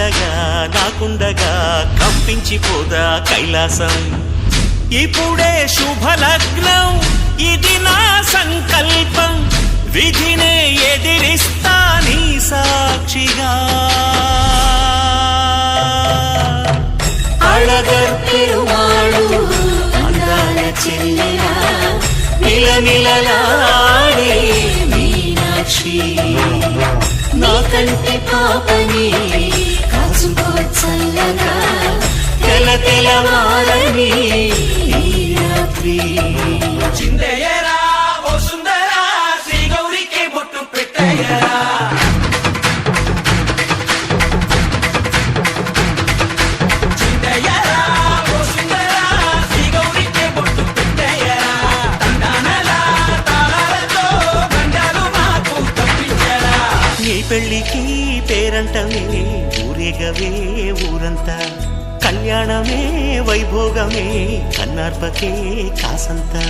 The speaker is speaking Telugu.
నీకుండగా నాకుండగా కంపించిపోదా కైలాసం. ఇప్పుడే శుభలగ్నం, ఇది నా సంకల్పం, విధినే ఎదిరిస్తా నీ సాక్షిగా. అళగర్ పెరుమాళు అందాల చెల్లెలా నిలనిలలాడే మీనాక్షి, నా కంటి పాపని కాచుకో చల్లగా తెల తెలవారని ఈ రాత్రి. చిందయ్యరా ఓ సుందరా, శ్రీ గౌరికి బొట్టు పెట్టయ్యరా. చిందయ్యరా ఓ సుందరా, శ్రీ గౌరికి బొట్టు పెట్టయ్యరా. తండానలా తాళాలతో గండాలు మాకు తప్పించరా. నీ పెళ్ళికి పేరంటమే ఊరేగవే ఊరంతా, కళ్యాణమే వైభోగమే కన్నార్పకే కాసంతా.